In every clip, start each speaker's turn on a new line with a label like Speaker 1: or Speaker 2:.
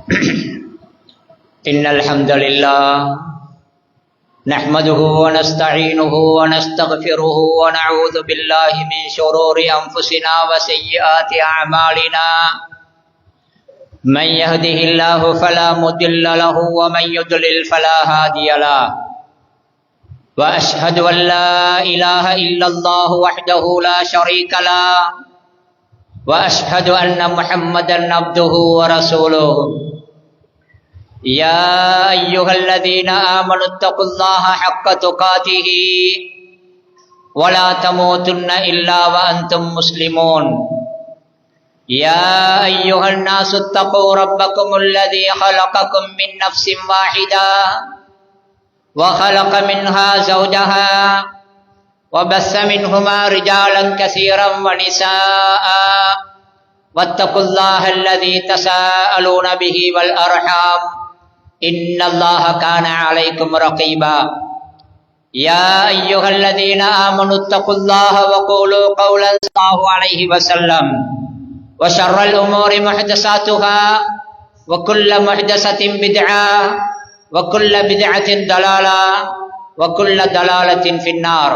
Speaker 1: إن الحمد لله نحمده ونستعينه ونستغفره ونعوذ بالله من شرور أنفسنا وسيئات أعمالنا من يهده الله فلا مضل له ومن يضلل فلا هادي له وأشهد أن لا إله إلا الله وحده لا شريك له وأشهد أن محمدا عبده ورسوله يا أيها الذين آمنوا اتقوا الله حق تقاته ولا تموتن إلا وأنتم مسلمون يا أيها الناس اتقوا ربكم الذي خلقكم من نفس واحدة وخلق منها زوجها وبث منهما رجالا كثيرا ونساء واتقوا الله الذي تساءلون به والأرحام إن الله كان عليكم رقيبا يا أيها الذين آمنوا اتقوا الله وقولوا قولا الله عليه وسلم وشر الأمور محدثاتها وكل محدثة بدعة وكل بدعة ضلالة وكل ضلالة في النار.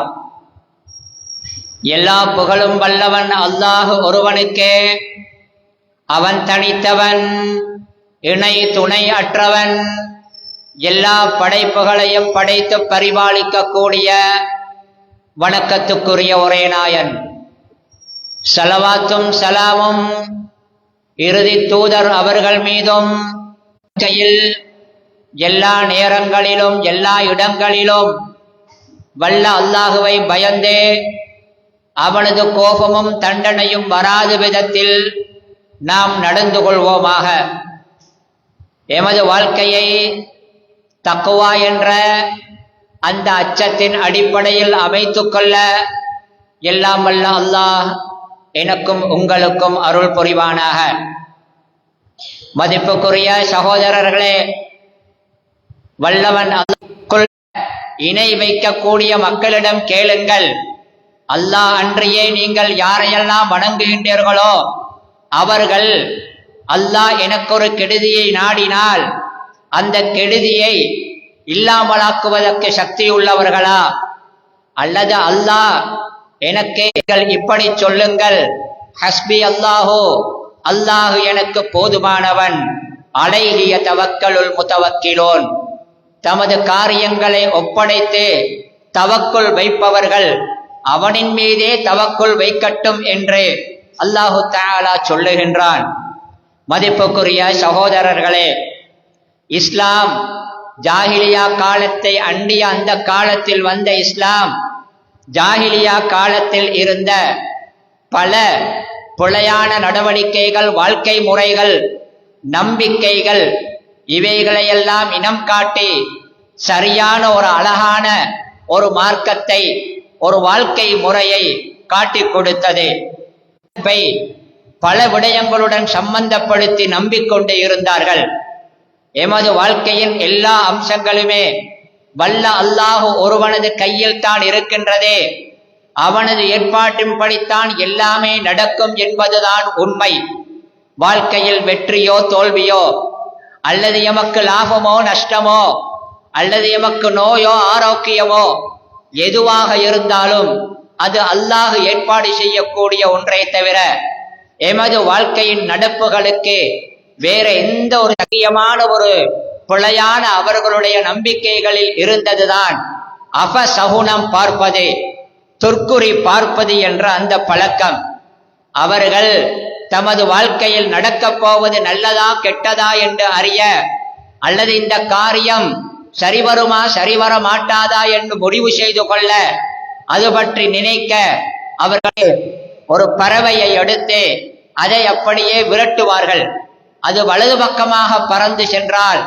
Speaker 1: எல்லா புகழும் வல்லவன் அல்லாஹ் ஒருவனுக்கே. அவன் தனித்தவன், இணை துணை அற்றவன். எல்லா படைப்புகளையும் படைத்து பரிபாலிக்க கூடிய வணக்கத்துக்குரிய ஒரே நாயன். ஸலவாத்தும் ஸலாமும் இறுதி தூதர் அவர்கள் மீதும் எல்லா நேரங்களிலும் எல்லா இடங்களிலும் வல்ல அல்லாஹுவை பயந்தே அவனது கோபமும் தண்டனையும் வராத விதத்தில் நாம் நடந்து கொள்வோமாக. எமது வாழ்க்கையை தக்வா என்ற அந்த அச்சத்தின் அடிப்படையில் அமைத்துக் கொள்ள எல்லாம் வல்ல அல்லாஹ் எனக்கும் உங்களுக்கும் அருள் புரிவானாக. மதிப்புக்குரிய சகோதரர்களே, வல்லவன் அல்லாஹ்வுக்குள் இணை வைக்கக்கூடிய மக்களிடம் கேளுங்கள். அல்லாஹ் அன்றையே நீங்கள் யாரையெல்லாம் வணங்குகின்றீர்களோ அவர்கள் அல்லாஹ் எனக்கு ஒரு கெடுதியை நாடினால் அந்த கெடுதியை இல்லாமலாக்குவதற்கு சக்தி உள்ளவர்களா, அல்லது அல்லாஹ் எனக்கு இப்படி சொல்லுங்கள், ஹஸ்பி அல்லாஹு, அல்லாஹு எனக்கு போதுமானவன், அலைஹி யதவக்கலுல் முதவக்கிலூன், தமது காரியங்களை ஒப்படைத்து தவக்குல் வைப்பவர்கள் அவனின் மீதே தவக்குல் வைக்கட்டும் என்று அல்லாஹு தஆலா சொல்லுகின்றான். மதிப்புக்குரிய சகோதரர்களே, இஸ்லாம் ஜாஹிலியா காலத்தை அண்டிய அந்த காலத்தில் வந்த இஸ்லாம் ஜாஹிலியா காலத்தில் இருந்த பல பிழையான நடவடிக்கைகள், வாழ்க்கை முறைகள், நம்பிக்கைகள், இவைகளையெல்லாம் இனம் காட்டி சரியான ஒரு அழகான ஒரு மார்க்கத்தை, ஒரு வாழ்க்கை முறையை காட்டிக் கொடுத்தது. பல விடயங்களுடன் சம்பந்தப்படுத்தி நம்பிக்கொண்டு இருந்தார்கள். எமது வாழ்க்கையின் எல்லா அம்சங்களுமே வல்ல அல்லாஹ் ஒருவனது கையில் தான் இருக்கின்றதே, அவனது ஏற்பாட்டின்படித்தான் எல்லாமே நடக்கும் என்பதுதான் உண்மை. வாழ்க்கையில் வெற்றியோ தோல்வியோ, அல்லது எமக்கு லாபமோ நஷ்டமோ, அல்லது எமக்கு நோயோ ஆரோக்கியமோ, எதுவாக இருந்தாலும் அது அல்லாஹ் ஏற்பாடு செய்யக்கூடிய ஒன்றை தவிர எமது வாழ்க்கையின் நடப்புகளுக்கு வேற எந்த ஒரு முக்கியமான ஒரு பிழையான அவர்களுடைய நம்பிக்கைகளில் இருந்ததுதான் அபசகுனம் பார்ப்பது, துர்க்குறி பார்ப்பது என்ற அந்த பழக்கம். அவர்கள் தமது வாழ்க்கையில் நடக்கப் போவது நல்லதா கெட்டதா என்று அறிய, அல்லது இந்த காரியம் சரிவருமா சரிவர மாட்டாதா என்று முடிவு செய்து கொள்ள, அது பற்றி நினைக்க அவர்கள் ஒரு பறவையை எடுத்து அதை அப்படியே விரட்டுவார்கள். அது வலது பக்கமாக பறந்து சென்றால்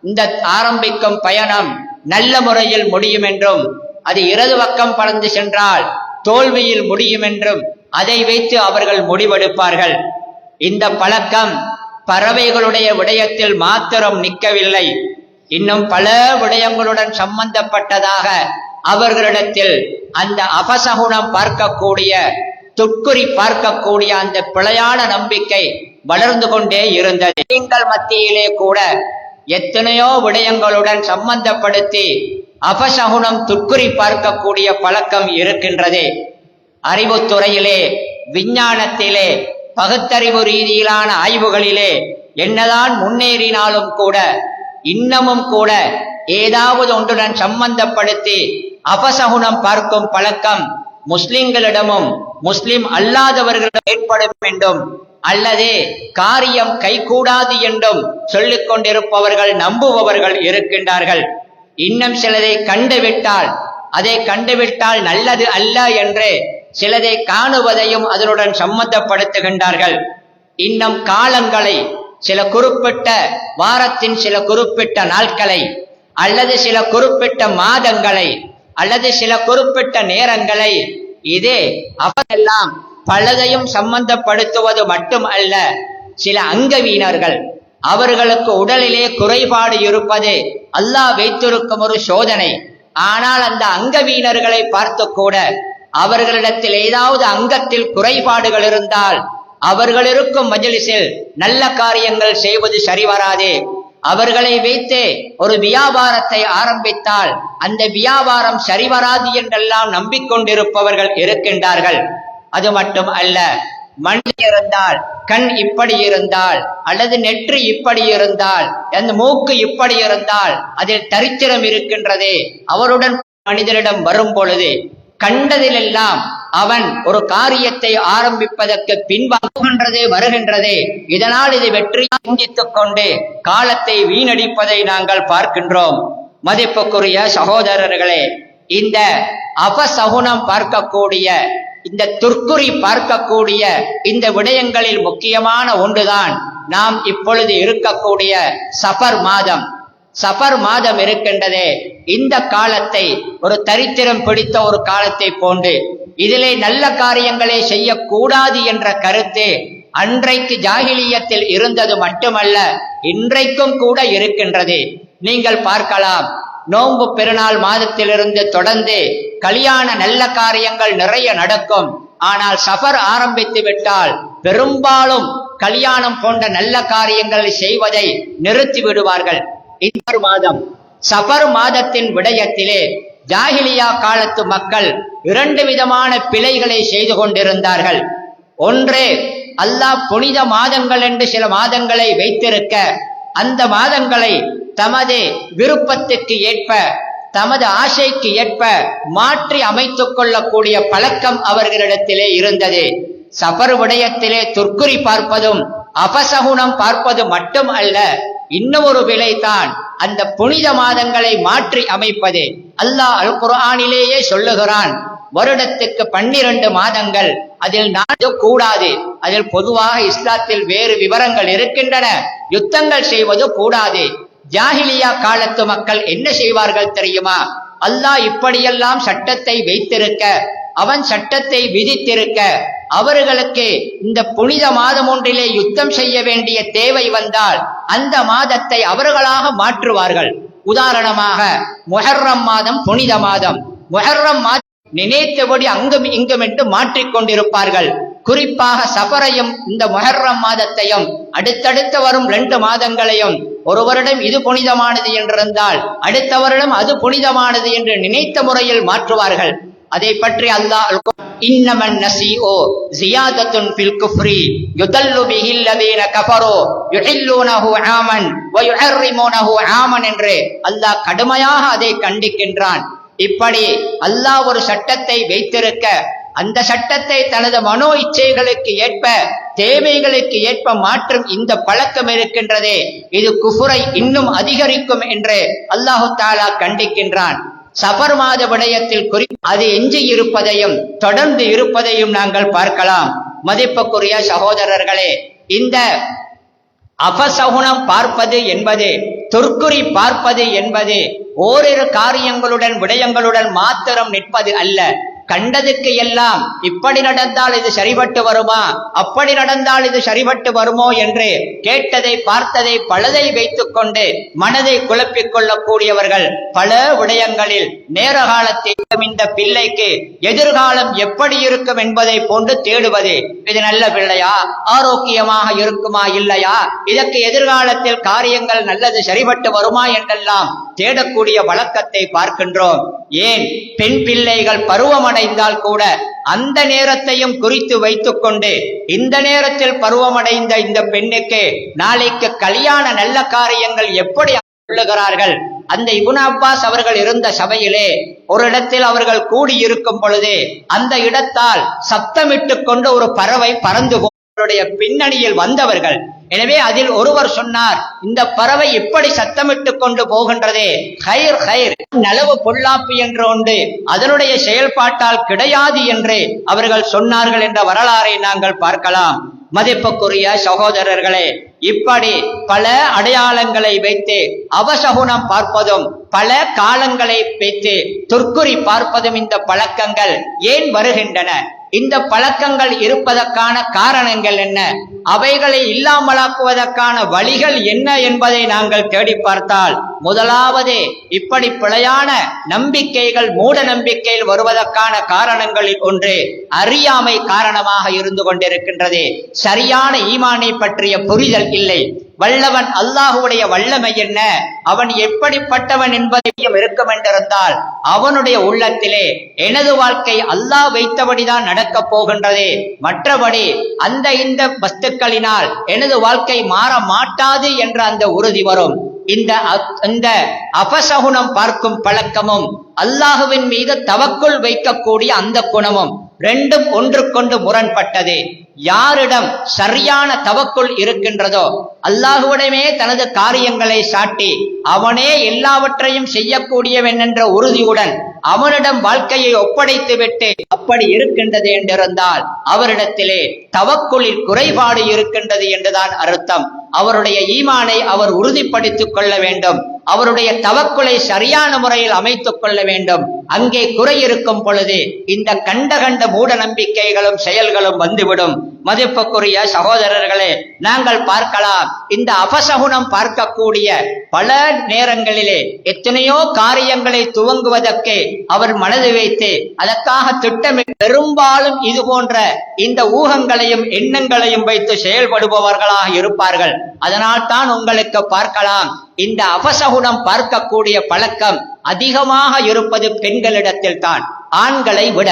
Speaker 1: இந்த ஆரம்பிக்கும் பயணம் நல்ல முறையில் முடியும் என்றும், அது இடது பக்கம் பறந்து சென்றால் தோல்வியில் முடியும் என்றும் அதை வைத்து அவர்கள் முடிவெடுப்பார்கள். இந்த பழக்கம் பறவைகளுடைய விடயத்தில் மாத்திரம் நிற்கவில்லை, இன்னும் பல விடயங்களுடன் சம்பந்தப்பட்டதாக அவர்களிடத்தில் அந்த அபசகுணம் பார்க்கக்கூடிய, துட்குறி பார்க்கக்கூடிய அந்த பிழையான நம்பிக்கை வளர்ந்து கொண்டே இருந்தது. முஸ்லிம்கள் மத்தியிலே கூட எத்தனையோ விடயங்களுடன் சம்பந்தப்படுத்தி அபசகுனம் துர்க்குறி பார்க்கக்கூடிய பழக்கம் இருக்கின்றது. அறிவுத்துறையிலே, விஞ்ஞானத்திலே, பகுத்தறிவு ரீதியிலான ஆய்வுகளிலே என்னதான் முன்னேறினாலும் கூட இன்னமும் கூட ஏதாவது ஒன்றுடன் சம்பந்தப்படுத்தி அபசகுனம் பார்க்கும் பழக்கம் முஸ்லிம்களிடமும் முஸ்லிம் அல்லாதவர்களிடம் ஏற்படும் என்றும் அல்லது காரியம் கைகூடாது என்றும் சொல்லிக் கொண்டிருப்பவர்கள் நம்புபவர்கள் இருக்கின்றார்கள். இன்னும் சிலதை கண்டுவிட்டால் நல்லது அல்ல என்று சிலதை காணுவதையும் அதனுடன் சம்பந்தப்படுத்துகின்றார்கள். இன்னும் காலங்களை, சில குறிப்பிட்ட வாரத்தின் சில குறிப்பிட்ட நாட்களை அல்லது சில குறிப்பிட்ட மாதங்களை அல்லது சில குறிப்பிட்ட நேரங்களை இதே அவரெல்லாம் பலதையும் சம்பந்தப்படுத்துவது மட்டும் அல்ல. சில அங்கவீனர்கள், அவர்களுக்கு உடலிலே குறைபாடு இருப்பது அல்லாஹ் வைத்திருக்கும் ஒரு சோதனை. ஆனால் அந்த அங்கவீனர்களை பார்த்து கூட அவர்களிடத்தில் ஏதாவது அங்கத்தில் குறைபாடுகள் இருந்தால் அவர்கள் இருக்கும் மஜ்லிஸில் நல்ல காரியங்கள் செய்வது சரிவராதே. அவர்களை வைத்து ஒரு வியாபாரத்தை ஆரம்பித்தால் அந்த வியாபாரம் சரிவராது என்றெல்லாம் நம்பிக்கொண்டிருப்பவர்கள் இருக்கின்றார்கள். அது மட்டும் அல்ல, மனிதன் இருந்தால், கண் இப்படி இருந்தால் அல்லது நெற்றி இப்படி இருந்தால், அந்த மூக்கு இப்படி இருந்தால் அதில் தரித்திரம் இருக்கின்றதே. அவருடன் மனிதனிடம் வரும் பொழுது கண்டதிலெல்லாம் அவன் ஒரு காரியத்தை ஆரம்பிப்பதற்கு வருகின்றதே. இதனால் இது வெற்றியை சிந்தித்துக் கொண்டு காலத்தை வீணடிப்பதை நாங்கள் பார்க்கின்றோம். மதிப்புக்குரிய சகோதரர்களே, இந்த அபசகுனம் பார்க்கக்கூடிய, இந்த துர்க்குறி பார்க்கக்கூடிய இந்த விடயங்களில் முக்கியமான ஒன்றுதான் நாம் இப்பொழுது இருக்கக்கூடிய சஃபர் மாதம் இருக்கின்றதே. இந்த காலத்தை ஒரு தரித்திரம் பிடித்த ஒரு காலத்தை போன்று இதிலே நல்ல காரியங்களை செய்யக்கூடாது என்ற கருத்து அன்றைக்கு ஜாகிலியத்தில் இருந்தது மட்டுமல்ல, இன்றைக்கும் கூட இருக்கின்றது. நீங்கள் பார்க்கலாம், நோன்பு பெருநாள் மாதத்திலிருந்து தொடர்ந்து கல்யாண நல்ல காரியங்கள் நிறைய நடக்கும். ஆனால் சஃபர் ஆரம்பித்து விட்டால் பெரும்பாலும் கல்யாணம் போன்ற நல்ல காரியங்களை செய்வதை நிறுத்தி விடுவார்கள். இந்த மாதம் சஃபர் மாதத்தின் விடயத்திலே ஜாஹிலியா காலத்து மக்கள் இரண்டு விதமான பிழைகளை செய்து கொண்டிருந்தார்கள். ஒன்று, அல்லாஹ் புனித மாதங்கள் என்று சில மாதங்களை வைத்திருக்க அந்த மாதங்களை தமது விருப்பத்துக்கு ஏற்ப, தமது ஆசைக்கு ஏற்ப மாற்றி அமைத்துக் கொள்ளக்கூடிய பழக்கம் அவர்களிடத்திலே இருந்தது. சஃபர் விடயத்திலே துர்க்குறி பார்ப்பதும் அபசகுனம் பார்ப்பது மட்டும் அல்ல, இன்னும் ஒரு விலைதான் அந்த புனித மாதங்களை மாற்றி அமைப்பது. அல்லாஹ் அல் குர்ஆனிலேயே சொல்லுகிறான், வருடத்துக்கு 12 மாதங்கள், அதில் 4 கூடாது. அதில் பொதுவாக இஸ்லாத்தில் வேறு விவரங்கள் இருக்கின்றன. யுத்தங்கள் செய்வது கூடாது. ஜாஹிலியா காலத்து மக்கள் என்ன செய்வார்கள் தெரியுமா? அல்லாஹ் இப்படியெல்லாம் சட்டத்தை வைத்திருக்க, அவன் சட்டத்தை விதித்திருக்க, அவர்களுக்கு இந்த புனித மாதம் ஒன்றிலே யுத்தம் செய்ய வேண்டிய தேவை வந்தால் அந்த மாதத்தை அவர்களாக மாற்றுவார்கள். உதாரணமாக, முஹர்ரம் மாதம் புனித மாதம், முஹர்ரம் மாதம் நினைத்தபடி அங்கும் இங்கும் என்று மாற்றிக்கொண்டிருப்பார்கள். குறிப்பாக சஃபரையும் இந்த முஹர்ரம் மாதத்தையும் அடுத்தடுத்து வரும் 2 மாதங்களையும் ஒரு வருடம் இது புனிதமானது என்றிருந்தால் அடுத்த வருடம் அது புனிதமானது என்று நினைத்த முறையில் மாற்றுவார்கள். அதை பற்றி அல்லாஹ் இன்னமன் நஸீஉ ஜியாதத்துன் ஃபில் குஃப்ரி யுதல்லு பிஹில் லதீன கஃபரு யுஹில்லூனஹு ஆமன் வ யுஹர்ரிமூனஹு ஆமன் என்று அல்லாஹ் கடுமையாக அதை கண்டிக்கின்றான். இப்படி அல்லாஹ் ஒரு சட்டத்தை வைத்திருக்க அந்த சட்டத்தை தனது மனோ இச்சைகளுக்கு ஏற்ப, தேவைகளுக்கு ஏற்ப மாற்றும் இந்த பழக்கம் இருக்கின்றதே, இது குஃபுரை இன்னும் அதிகரிக்கும் என்று அல்லாஹு தஆலா கண்டிக்கின்றான். சஃபர் மாத விடயத்தில் அது எஞ்சி இருப்பதையும் தொடர்ந்து இருப்பதையும் நாங்கள் பார்க்கலாம். மதிப்புக்குரிய சகோதரர்களே, இந்த அபசகுனம் பார்ப்பது என்பது, துர்க்குறி பார்ப்பது என்பது ஓரிரு காரியங்களுடன் விடயங்களுடன் மாத்திரம் நிற்பது அல்ல. கண்டதுக்கு எல்லாம் இப்படி நடந்தால் இது சரிபட்டு வருமா, அப்படி நடந்தால் இது சரிபட்டு வருமோ என்று கேட்டதை பார்த்ததை பலதை வைத்துக் கொண்டு மனதை குழப்பிக் கொள்ளக்கூடியவர்கள் பல விடயங்களில் நேர காலத்தில் இந்த பிள்ளைக்கு எதிர்காலம் எப்படி இருக்கும் என்பதை போன்று தேடுவது. இது நல்ல பிள்ளையா, ஆரோக்கியமாக இருக்குமா இல்லையா, இதற்கு எதிர்காலத்தில் காரியங்கள் நல்லது சரிபட்டு வருமா என்றெல்லாம் தேடக்கூடிய வழக்கத்தை பார்க்கின்றோம். ஏன் பெண் பிள்ளைகள் பருவமடைந்தால் கூட அந்த நேரத்தையும் குறித்து வைத்துக் கொண்டு இந்த நேரத்தில் பருவமடைந்த இந்த பெண்ணுக்கு நாளைக்கு கல்யாண நல்ல காரியங்கள் எப்படி சொல்லுகிறார்கள். அந்த இப்னு அப்பாஸ் அவர்கள் இருந்த சபையிலே ஒரு இடத்தில் அவர்கள் கூடியிருக்கும் பொழுது அந்த இடத்தால் சப்தமிட்டு கொண்டு ஒரு பறவை பறந்து அவருடைய பின்னணியில் வந்தவர்கள். எனவே அதில் ஒருவர் சொன்னார், இந்த பறவை இப்படி சத்தமிட்டு கொண்டு போகின்றதே, ஹைர் ஹைர், நலவு பொல்லாப்பு என்று உண்டு, அதனுடைய செயல்பாட்டால் கிடையாது என்று அவர்கள் சொன்னார்கள் என்ற வரலாறை நாங்கள் பார்க்கலாம். மதிப்புக்குரிய சகோதரர்களே, இப்படி பல அடையாளங்களை வைத்து அவசகுணம் பார்ப்பதும் பல காலங்களை வைத்து துர்க்குறி பார்ப்பதும் இந்த பழக்கங்கள் ஏன் வருகின்றன? இந்த பழக்கங்கள் இருப்பதற்கான காரணங்கள் என்ன? அவைகளை இல்லாமலாக்குவதற்கான வழிகள் என்ன என்பதை நாங்கள் தேடி பார்த்தால், முதலாவது இப்படி பிழையான நம்பிக்கைகள் மூட நம்பிக்கையில் வருவதற்கான காரணங்களில் ஒன்று அறியாமை காரணமாக இருந்து கொண்டிருக்கின்றது. சரியான ஈமானை பற்றிய புரிதல் இல்லை. வல்லவன் அல்லாஹுடைய வல்லமை என்ன, அவன் எப்படிப்பட்டவன் என்பதையும் இருக்கும் என்றிருந்தால் அவனுடைய உள்ளத்திலே எனது வாழ்க்கை அல்லாஹ் வைத்தபடிதான் நடக்கப் போகின்றது, மற்றபடி அந்த இந்த வஸ்துக்களினால் எனது வாழ்க்கை மாற மாட்டாது என்ற அந்த உறுதி வரும். இந்த அபசகுணம் பார்க்கும் பழக்கமும் அல்லாஹுவின் மீது தவக்குள் வைக்கக்கூடிய அந்த குணமும் ரெண்டும் ஒன்றுக்கொண்டு முரண்பட்டது. யாரிடம் சரியான தவக்குள் இருக்கின்றதோ, அல்லாஹுவிடமே தனது காரியங்களை சாட்டி அவனே எல்லாவற்றையும் செய்யக்கூடியவன் என்ற உறுதியுடன் அவனிடம் வாழ்க்கையை ஒப்படைத்து விட்டு அப்படி இருக்கின்றது என்றிருந்தால் அவரிடத்திலே தவக்குளில் குறைபாடு இருக்கின்றது என்றுதான் அர்த்தம். அவருடைய ஈமானை அவர் உறுதிப்படுத்திக் கொள்ள வேண்டும், அவருடைய தவக்குலை சரியான முறையில் அமைத்துக் கொள்ள வேண்டும். அங்கே குறை இருக்கும் பொழுது இந்த கண்ட மூட நம்பிக்கைகளும் செயல்களும் வந்துவிடும். மதிப்புக்குரிய சகோதரர்களே, நாங்கள் பார்க்கலாம், இந்த அபசகுணம் பார்க்கக்கூடிய பல நேரங்களிலே எத்தனையோ காரியங்களை துவங்குவதற்கு அவர் மனது வைத்து அதற்காக திட்டமிட்டு பெரும்பாலும் இது போன்ற இந்த ஊகங்களையும் எண்ணங்களையும் வைத்து செயல்படுபவர்களாக இருப்பார்கள். அதனால் தான் உங்களுக்கு பார்க்கலாம், இந்த அபசகுணம் பார்க்கக்கூடிய பழக்கம் அதிகமாக இருப்பது பெண்களிடத்தில் தான். ஆண்களை விட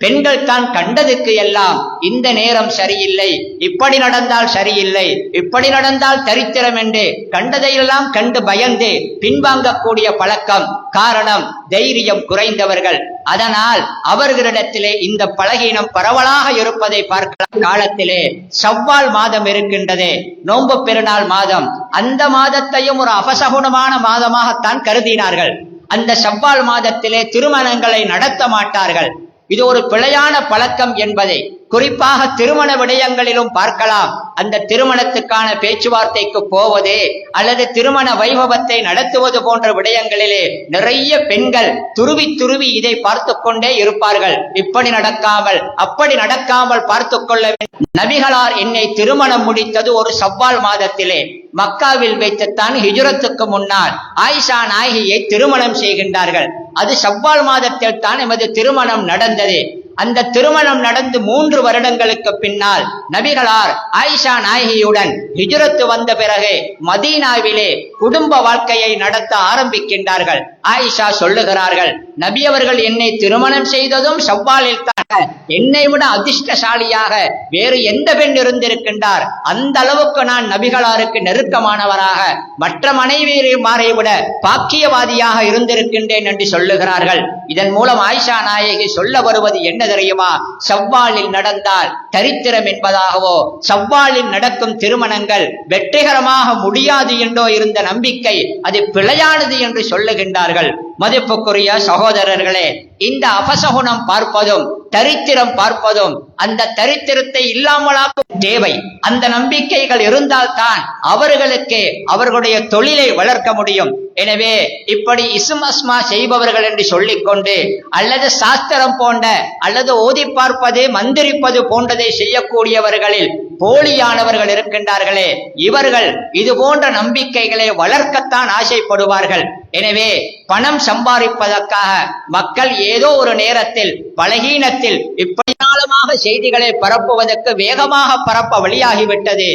Speaker 1: பெண்கள் தான் கண்டதுக்கு எல்லாம் இந்த நேரம் சரியில்லை, இப்படி நடந்தால் சரியில்லை, இப்படி நடந்தால் தரித்திரம் என்று கண்டதையெல்லாம் கண்டு பயந்து பின்வாங்கக்கூடிய பழக்கம். காரணம், தைரியம் குறைந்தவர்கள். அதனால் அவர்களிடத்திலே இந்த பலகீனம் பரவலாக இருப்பதை பார்க்கலாம். காலத்திலே ஷவ்வால் மாதம் இருக்கின்றது, நோன்பு பெருநாள் மாதம். அந்த மாதத்தையும் ஒரு அபசகுணமான மாதமாகத்தான் கருதினார்கள். அந்த ஷவ்வால் மாதத்திலே திருமணங்களை நடத்த மாட்டார்கள். இது ஒரு பிழையான பழக்கம் என்பதை குறிப்பாக திருமண விடயங்களிலும் பார்க்கலாம். அந்த திருமணத்துக்கான பேச்சுவார்த்தைக்கு போவது அல்லது திருமண வைபவத்தை நடத்துவது போன்ற விடயங்களிலே நிறைய பெண்கள் துருவி இதை பார்த்து கொண்டே இருப்பார்கள். இப்படி நடக்காமல் அப்படி நடக்காமல் பார்த்து கொள்ள வேண்டும். நபிகளார் என்னை திருமணம் முடித்தது ஒரு ஷவ்வால் மாதத்திலே. மக்காவில் வைத்துத்தான் ஹிஜ்ரத்துக்கு முன்னால் ஆயிஷா நாயகியை திருமணம் செய்கின்றார்கள். அது ஷவ்வால் மாதத்தில் தான் எமது திருமணம் நடந்தது. அந்த திருமணம் நடந்து 3 வருடங்களுக்கு பின்னால் நபிகளார் ஆயிஷா நாயகியுடன் ஹிஜ்ரத்து வந்த பிறகு மதீனாவிலே குடும்ப வாழ்க்கையை நடத்த ஆரம்பிக்கின்றார்கள். ஆயிஷா சொல்லுகிறார்கள், நபி அவர்கள் என்னை திருமணம் செய்ததும் ஷவ்வாலில் தான். என்னை விட அதிர்ஷ்டசாலியாக வேறு எந்த பெண் இருந்திருக்கின்றார்? அந்த அளவுக்கு நான் நபிகளாருக்கு நெருக்கமானவராக, மற்ற மனைவியரை விட பாக்கியவாதியாக இருந்திருக்கின்றேன் என்று சொல்லுகிறார்கள். இதன் மூலம் ஆயிஷா நாயகி சொல்ல வருவது என்ன தெரியுமா? ஷவ்வாலில் நடந்தால் தரித்திரம் என்பதாகவோ, ஷவ்வாலில் நடக்கும் திருமணங்கள் வெற்றிகரமாக முடியாது என்றோ இருந்த நம்பிக்கை அது பிழையானது என்று சொல்லுகின்றார்கள். மதிப்புக்குரிய சகோதரர்களே, இந்த அபசகுணம் பார்ப்பதும் தரித்திரம் பார்ப்பதும் அந்த தரித்திரத்தை இல்லாமலாக்கும் தேவை. அந்த நம்பிக்கைகள் இருந்தால்தான் அவர்களுக்கு அவர்களுடைய தொழிலை வளர்க்க முடியும். எனவே இப்படி இஸ்ம் அஸ்மா செய்பவர்கள் என்று சொல்லிக்கொண்டு அல்லது சாஸ்திரம் போன்ற அல்லது ஓதி பார்ப்பது மந்திரிப்பது போன்றதை செய்யக்கூடியவர்களில் போலியானவர்கள் இருக்கின்றார்களே, இவர்கள் இது போன்ற நம்பிக்கைகளை வளர்க்கத்தான் ஆசைப்படுவார்கள். எனவே பணம் சம்பாதிப்பதற்காக மக்கள் ஏதோ ஒரு நேரத்தில் பலகீனத்தில் இப்படியாளமாக செய்திகளை பரப்புவதற்கு வேகமாக பரப்ப வழியாகிவிட்டது.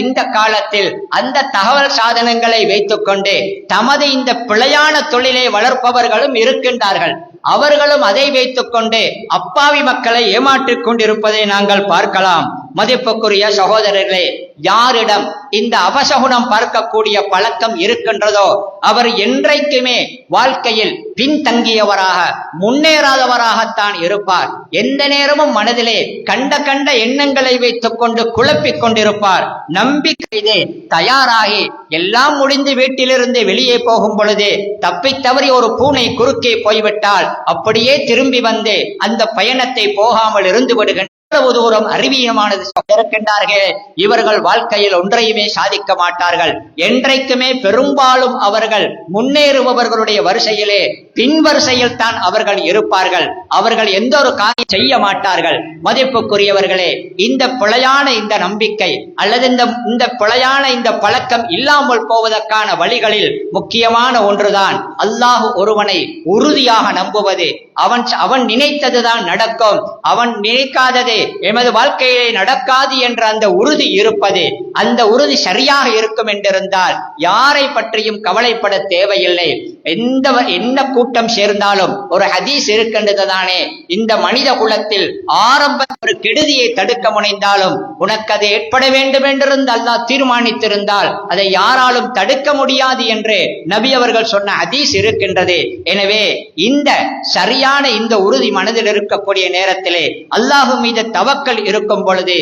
Speaker 1: இந்த காலத்தில் அந்த தகவல் சாதனங்களை வைத்துக்கொண்டு தமது இந்த பிழையான தொழிலை வளர்ப்பவர்களும் இருக்கின்றார்கள். அவர்களும் அதை வைத்துக் கொண்டு அப்பாவி மக்களை ஏமாற்றிக் கொண்டிருப்பதை நாங்கள் பார்க்கலாம். மதிப்புக்குரிய சகோதரர்களே, யாரிடம் இந்த அபசகுணம் பார்க்கக்கூடிய பழக்கம் இருக்கின்றதோ அவர் என்றைக்குமே வாழ்க்கையில் பின்தங்கியவராக முன்னேறாதவராகத்தான் இருப்பார். எந்த நேரமும் மனதிலே கண்ட எண்ணங்களை வைத்துக் கொண்டு குழப்பிக் கொண்டிருப்பார். நம்பிக்கை தயாராகி எல்லாம் முடிந்து வீட்டிலிருந்து வெளியே போகும் பொழுது தப்பித்தவறி ஒரு பூனை குறுக்கே போய்விட்டால் அப்படியே திரும்பி வந்து அந்த பயணத்தை போகாமல் இருந்து விடுகின்ற தூரம் அறிவியமானது இருக்கின்றார்கள். இவர்கள் வாழ்க்கையில் ஒன்றையுமே சாதிக்க மாட்டார்கள். என்றைக்குமே பெரும்பாலும் அவர்கள் முன்னேறுபவர்களுடைய வரிசையிலே பின் வரிசையில் தான் அவர்கள் இருப்பார்கள். அவர்கள் எந்த ஒரு காரியம் செய்ய மாட்டார்கள். மதிப்புக்குரியவர்களே, இந்த பிழையான இந்த நம்பிக்கை அல்லது இந்த பிழையான இந்த பழக்கம் இல்லாமல் போவதற்கான வழிகளில் முக்கியமான ஒன்றுதான் அல்லாஹ் ஒருவனை உறுதியாக நம்புவது. அவன் நினைத்ததுதான் நடக்கும், அவன் நினைக்காதது எமது வாழ்க்கையிலே நடக்காது என்ற அந்த உறுதி இருப்பது. அந்த உறுதி சரியாக இருக்கும் என்றிருந்தால் யாரை பற்றியும் கவலைப்பட தேவையில்லை. என்ன கூட்டம் சேர்ந்தாலும் ஒரு ஹதீஸ் இருக்கின்றது தானே, இந்த மனித குலத்தில் ஆரம்ப ஒரு கெடுதியை தடுக்க முனைந்தாலும் உனக்கு அது ஏற்பட வேண்டும் என்றிருந்து அல்லாஹ் தீர்மானித்திருந்தால் அதை யாராலும் தடுக்க முடியாது என்று நபி அவர்கள் சொன்ன ஹதீஸ் இருக்கின்றது. எனவே இந்த சரியான இந்த உறுதி மனதில் இருக்கக்கூடிய நேரத்திலே அல்லாஹ் மீது தவக்கல் இருக்கும் பொழுது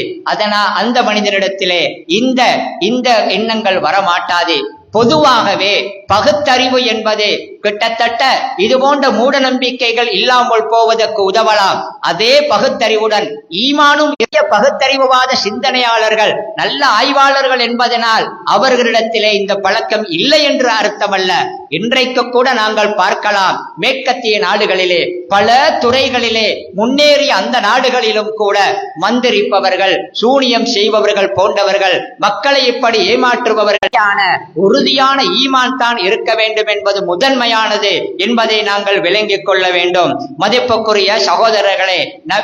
Speaker 1: அந்த மனிதனிடத்திலே இந்த எண்ணங்கள் வரமாட்டாது. பொதுவாகவே பகுத்தறிவு என்பது கிட்டத்தட்ட இது போன்ற மூட நம்பிக்கைகள் இல்லாமல் போவதற்கு உதவலாம். அதே பகுத்தறிவுடன் ஈமானும் பகுத்தறிவுவாத சிந்தனையாளர்கள் நல்ல ஆய்வாளர்கள் என்பதனால் அவர்களிடத்திலே இந்த பழக்கம் இல்லை என்று அர்த்தமல்ல. இன்றைக்கு கூட நாங்கள் பார்க்கலாம், மேற்கத்திய நாடுகளிலே பல துறைகளிலே முன்னேறிய அந்த நாடுகளிலும் கூட மந்திரிப்பவர்கள், சூனியம் செய்பவர்கள் போன்றவர்கள், மக்களை இப்படி ஏமாற்றுபவர்களான உறுதியான ஈமான் தான் இருக்க வேண்டும் என்பது முதன்மையானது என்பதை நாங்கள் விளங்கிக் கொள்ள வேண்டும். மதிப்புக்குரிய சகோதரர்களே,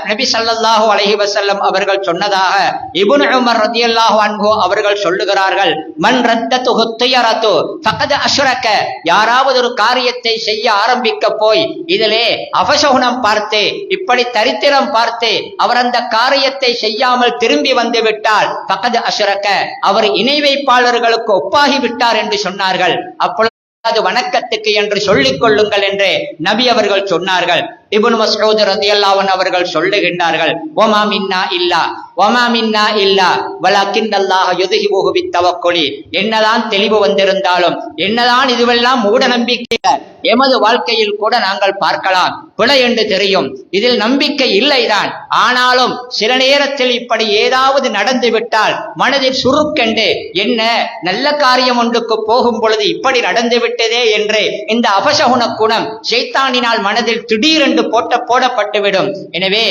Speaker 1: நபி ஸல்லல்லாஹு அலைஹி வஸல்லம் அவர்கள் சொன்னதாக இப்னு உமர் ரலியல்லாஹு அன்ஹு அவர்கள் சொல்லுகிறார்கள், மன் ரத்தத்துஹு தியரத்து ஃபகத் அஷ்ரக. யாராவது ஒரு காரியத்தை செய்ய ஆரம்பிக்க போய் இதிலே அபசகுணம் பார்த்து இப்படி தரித்திரம் பார்த்து அவர் அந்த காரியத்தை செய்யாமல் திரும்பி வந்து விட்டால் ஃபகத் அஷ்ரக, அவர் இணை வைப்பாளர்களுக்கு ஒப்பாகி விட்டார் என்று சொன்னார்கள். அப்பொழுது அது வணக்கத்துக்கு என்று சொல்லிக் கொள்ளுங்கள் என்று நபி அவர்கள் சொன்னார்கள். இப்னு மஸ்ஊத் ரலியல்லாஹு அன்ஹு அவர்கள் சொல்லுகின்றார்கள், வமா மின்னா இல்லா வலக்கின்னல்லாஹ யுத்ஹிபுஹு பித்தவக்குலி. என்னதான் தெளிவு வந்திருந்தாலும், என்னதான் இதுவெல்லாம் மூட நம்பிக்கை எமது வாழ்க்கையில் கூட நாங்கள் பார்க்கலாம், பிழை என்று தெரியும், இதில் நம்பிக்கை இல்லைதான். ஆனாலும் சில நேரத்தில் இப்படி ஏதாவது நடந்து விட்டால் மனதில் சுருக்கென்று என்ன நல்ல காரியம் ஒன்றுக்கு போகும் பொழுது இப்படி நடந்து விட்டதே என்று இந்த அபசகுண குணம் ஷைத்தானினால் மனதில் திடீரென்று போடப்பட்டுவிடும். எனவே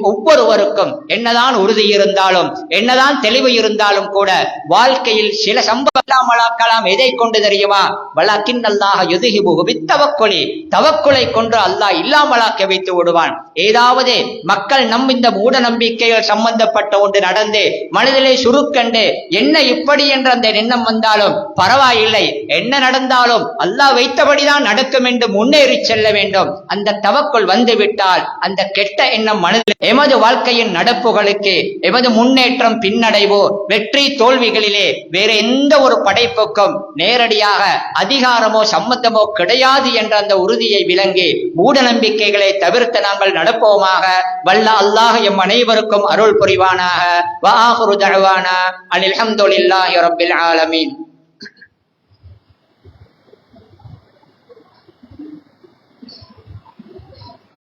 Speaker 1: ஒவ்வொருவருக்கும் என்னதான் உறுதி இருந்தாலும் என்னதான் தெளிவு இருந்தாலும் கூட வாழ்க்கையில் சில சம்பவம் எதை கொண்டு தெரியுமா, வலக்கின்னல்லாஹ யுத்ஹிபுஹு பித்தவக்குலி. தவக்குலை கொண்டு அல்லாஹ் இல்லாமலாக்க வைத்து விடுவான். ஏதாவது மக்கள் இந்த மூட நம்பிக்கைகள் சம்பந்தப்பட்ட ஒன்று நடந்து மனதிலே சுருக்கண்டு என்ன இப்படி என்ற அந்த எண்ணம் வந்தாலும் பரவாயில்லை, என்ன நடந்தாலும் அல்லாஹ் வைத்தபடிதான் நடக்கும் என்று முன்னேறி செல்ல வேண்டும். அந்த தவக்குள் வந்துவிட்டால் அந்த கெட்ட எண்ணம் மனதில் எமது வாழ்க்கையின் நடப்புகளுக்கு எமது முன்னேற்றம் பின்னடைவோ வெற்றி தோல்விகளிலே வேற எந்த ஒரு படைப்புக்கும் நேரடியாக அதிகாரமோ சம்மந்தமோ கிடையாது என்ற அந்த உறுதியை விளங்கி மூட நம்பிக்கைகளை தவிர்த்து நாங்கள் நடப்போமாக. வல்ல அல்லாஹ் எம் அனைவருக்கும் அருள் புரிவானாக. வ ஆகிரு தஅவானா அனில் ஹம்துலில்லாஹி ரப்பில் ஆலமீன்.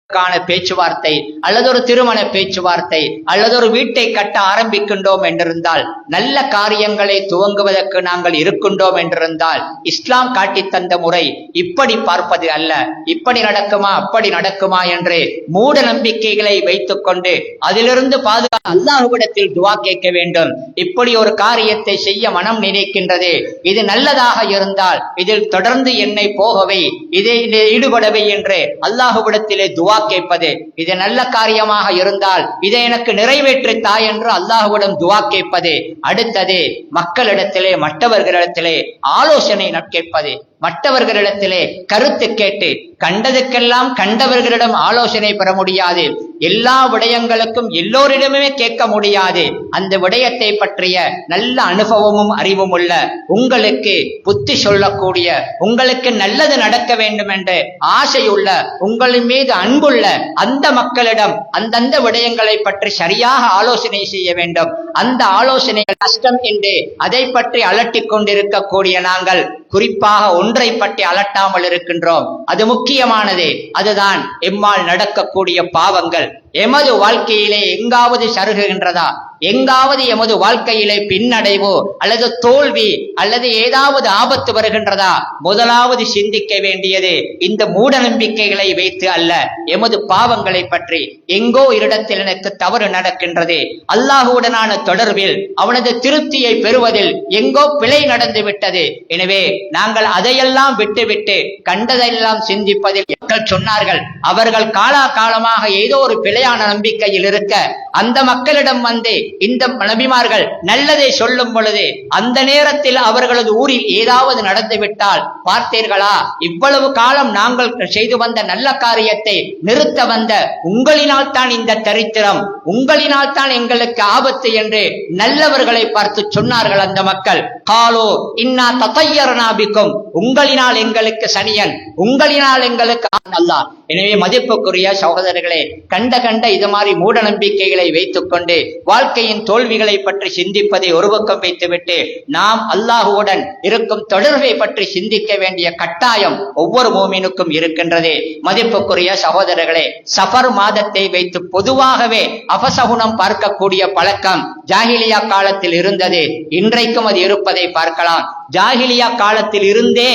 Speaker 1: பேச்சுவார்த்தை அல்லது ஒரு திருமண பேச்சுவார்த்தை அல்லது ஒரு வீட்டை கட்ட ஆரம்பிக்கின்றோம் என்றிருந்தால், நல்ல காரியங்களை துவங்குவதற்கு நாங்கள் இருக்கின்றோம் என்றிருந்தால், இஸ்லாம் காட்டி தந்த முறை இப்படி பார்ப்பது அல்ல. இப்படி நடக்குமா அப்படி நடக்குமா என்று மூட நம்பிக்கைகளை வைத்துக் கொண்டு அதிலிருந்து பாதுகாப்பு அல்லாஹ்விடத்தில் துஆ கேட்க வேண்டும். இப்படி ஒரு காரியத்தை செய்ய மனம் நினைக்கின்றது, இது நல்லதாக இருந்தால் இதில் தொடர்ந்து என்னை போகவே, இதில் ஈடுபடவே என்று அல்லாஹ்விடத்திலே துஆ கேட்பது. இது நல்ல காரியமாக இருந்தால் இதை எனக்கு நிறைவேற்றி தாய் என்று அல்லாஹ்விடம் துஆ கேட்பது. அடுத்தது மக்களிடத்திலே மற்றவர்களிடத்திலே ஆலோசனை கேட்பது. மற்றவர்களிடத்திலே கருத்து கேட்டு, கண்டதுக்கெல்லாம் கண்டவர்களிடம் ஆலோசனை பெற முடியாது, எல்லா விடயங்களுக்கும் எல்லோரிடமே கேட்க முடியாது. அந்த விடயத்தை பற்றிய நல்ல அனுபவமும் அறிவும் உள்ள, உங்களுக்கு புத்தி சொல்லக்கூடிய, உங்களுக்கு நல்லது நடக்க வேண்டும் என்று ஆசையுள்ள, உங்களின் மீது அன்புள்ள அந்த மக்களிடம் அந்தந்த விடயங்களை பற்றி சரியாக ஆலோசனை செய்ய வேண்டும். அந்த ஆலோசனைகள் கஷ்டம் என்று அதை பற்றி அலட்டிக் கொண்டிருக்கக்கூடிய நாங்கள் குறிப்பாக ஒன்றை பற்றி அலட்டாமல் இருக்கின்றோம். அது முக்கியமானது. அதுதான் எம்மால் நடக்கக்கூடிய பாவங்கள். எமது வாழ்க்கையிலே எங்காவது சருகுகின்றதா, எங்காவது எமது வாழ்க்கையிலே பின்னடைவோ அல்லது தோல்வி அல்லது ஏதாவது ஆபத்து வருகின்றதா, முதலாவது சிந்திக்க வேண்டியது இந்த மூட நம்பிக்கைகளை வைத்து அல்ல, எமது பாவங்களை பற்றி. எங்கோ இடத்தில் எனக்கு தவறு நடக்கின்றது, அல்லாஹுடனான தொடர்பில் அவனது திருப்தியை பெறுவதில் எங்கோ பிழை நடந்து விட்டது. எனவே நாங்கள் அதையெல்லாம் விட்டுவிட்டு கண்டதையெல்லாம் சிந்திப்பதில் சொன்னார்கள். அவர்கள் காலாகாலமாக ஏதோ ஒரு பிழையான நம்பிக்கையில் இருக்க, அந்த மக்களிடம் வந்து இந்த நபிமார்கள் நல்லதை சொல்லும் பொழுது அந்த நேரத்தில் அவர்களது ஊரில் ஏதாவது நடந்துவிட்டால், பார்த்தீர்களா, இவ்வளவு காலம் நாங்கள் செய்து வந்த நல்ல காரியத்தை நிறுத்த வந்த உங்களினால் தான் இந்த தரித்திரம், உங்களினால் தான் எங்களுக்கு ஆபத்து என்று நல்லவர்களை பார்த்து சொன்னார்கள் அந்த மக்கள். காலோ இன்னா ததையர்னா பிக்கும், உங்களினால் எங்களுக்கு சனியன், உங்களினால் எங்களுக்கு அல்லாஹ். எனவே மதிப்புக்குரிய சகோதரர்களே, கண்ட இது மாதிரி மூட நம்பிக்கைகளை வைத்துக் கொண்டு வாழ்க்கையின் தோல்விகளை பற்றி சிந்திப்பதை ஒரு பக்கம் வைத்துவிட்டு நாம் அல்லாஹுவுடன் இருக்கும் தொடர்பை பற்றி சிந்திக்க வேண்டிய கட்டாயம் ஒவ்வொரு மோமினுக்கும் இருக்கின்றது. மதிப்புக்குரிய சகோதரர்களே, சஃபர் மாதத்தை வைத்து பொதுவாகவே அபசகுனம் பார்க்கக்கூடிய பழக்கம் ஜாஹிலியா காலத்தில் இருந்தது. இன்றைக்கும் அது இருப்பதை பார்க்கலாம். ஜாஹிலியா காலத்தில் இருந்தே,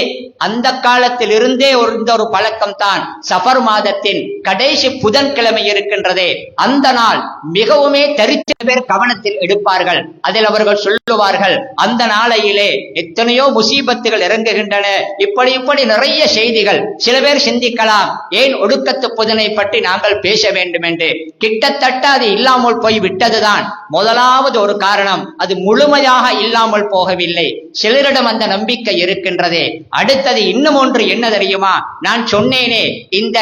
Speaker 1: அந்த காலத்தில் இருந்தே ஒரு பழக்கம் தான் சஃபர் மாதத்தின் கடைசி புதன்கிழமை இருக்கின்றதே, அந்த நாள் மிகவுமே தரித்த பேர் கவனத்தில் எடுப்பார்கள். அதில் அவர்கள் சொல்லுவார்கள், அந்த நாளையிலே எத்தனையோ முசீபத்துகள் இறங்குகின்றன, இப்படி நிறைய செய்திகள். சில பேர் சிந்திக்கலாம், ஏன் ஒடுக்கத்து புதனை பற்றி நாங்கள் பேச வேண்டும் என்று. கிட்டத்தட்ட அது இல்லாமல் போய் விட்டதுதான் முதலாவது ஒரு காரணம். அது முழுமையாக இல்லாமல் போகவில்லை. சிலரிடம் அந்த நம்பிக்கை இருக்கின்றது. அடுத்தது இன்னும் ஒன்று என்ன தெரியுமா, நான் சொன்னேனே, இந்த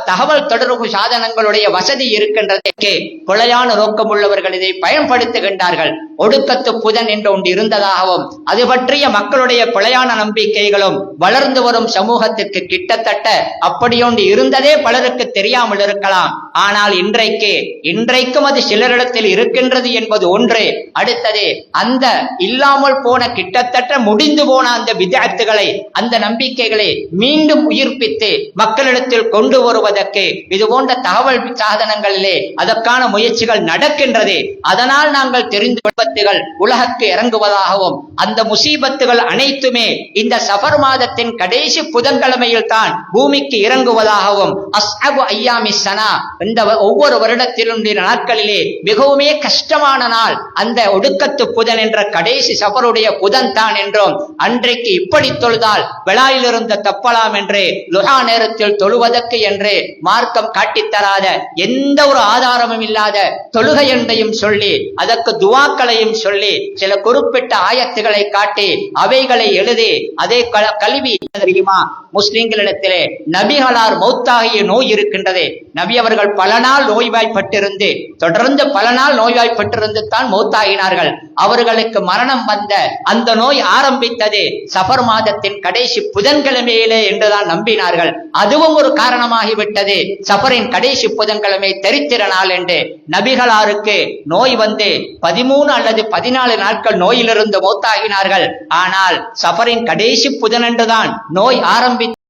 Speaker 1: தகவல் தொடர்பு சாதனங்களுடைய வசதி இருக்கின்றதற்கு கொலையான நோக்கம் உள்ளவர்கள் இதை பயன்படுத்துகின்றார்கள். ஒடுக்கத்து புதன் என்று ஒன்று இருந்ததாகவும் அது பற்றிய மக்களுடைய பிழையான நம்பிக்கைகளும் வளர்ந்து வரும் சமூகத்திற்கு கிட்டத்தட்ட அப்படியொன்று இருந்ததே பலருக்கு தெரியாமல் இருக்கலாம். ஆனால் இன்றைக்கும் அது சிலரிடத்தில் இருக்கின்றது என்பது ஒன்று. அடுத்தது, அந்த இல்லாமல் போன கிட்டத்தட்ட முடிந்து போன அந்த விதத்துகளை, அந்த நம்பிக்கைகளை மீண்டும் உயிர்ப்பித்து மக்களிடத்தில் கொண்டு வருவதற்கு இது போன்ற தகவல் சாதனங்களிலே அதற்கான முயற்சிகள் நடக்கின்றது. அதனால் நாங்கள் தெரிந்து விபத்துகள் உலகக்கு இறங்குவதாகவும் அந்த முசீபத்துகள் அனைத்துமே இந்த சஃபர் மாதத்தின் கடைசி புதன்கிழமையில் தான் பூமிக்கு இறங்குவதாகவும், அஸ்ஹபு ஐயாமி ஸனா, இந்த ஒவ்வொரு வருடத்திலும் நாட்களிலே மிகவுமே கஷ்டமான நாள் அந்த ஒடுக்கத்து புதன் என்ற கடைசி சஃபருடைய புதன் தான் என்றும், அன்றைக்கு இப்படி தொழுதால் விழாயிலிருந்து தப்பலாம் என்று லுஹா நேரத்தில் தொழுவதற்கு என்று மார்க்கம் காட்டித்தராத, எந்த ஒரு ஆதாரமும் இல்லாத தொழுகை என்றையும் சொல்லி அதற்கு துவாக்களையும் சொல்லி சில குறிப்பிட்ட ஆயத்துகளை காட்டி அவைகளை எழுதி அதை கல்வி தெரியுமா, முஸ்லிம்களிடத்திலே நபிகளார் மௌத்தாகிய நோய் இருக்கின்றது. நபி அவர்கள் பல நாள் நோய்வாய்ப்பட்டிருந்து, தொடர்ந்து பல நாள் நோய்வாய்ப்பட்டிருந்து தான் மௌத்தாகினார்கள். அவர்களுக்கு மரணம் வந்த அந்த நோய் ஆரம்பித்தது சஃபர் மாதத்தின் கடைசி புதன்கிழமையிலே என்றுதான் நம்பினார்கள். அதுவும் ஒரு காரணமாகிவிட்டது. சஃபரின் கடைசி புதன்கிழமை தரித்திர நாள் என்று. நபிகளாருக்கு நோய் வந்து 13 அல்லது 14 நாட்கள் நோயிலிருந்து மௌத்தாகினார்கள். ஆனால் சஃபரின் கடைசி புதனன்றுதான் நோய் ஆரம்பித்து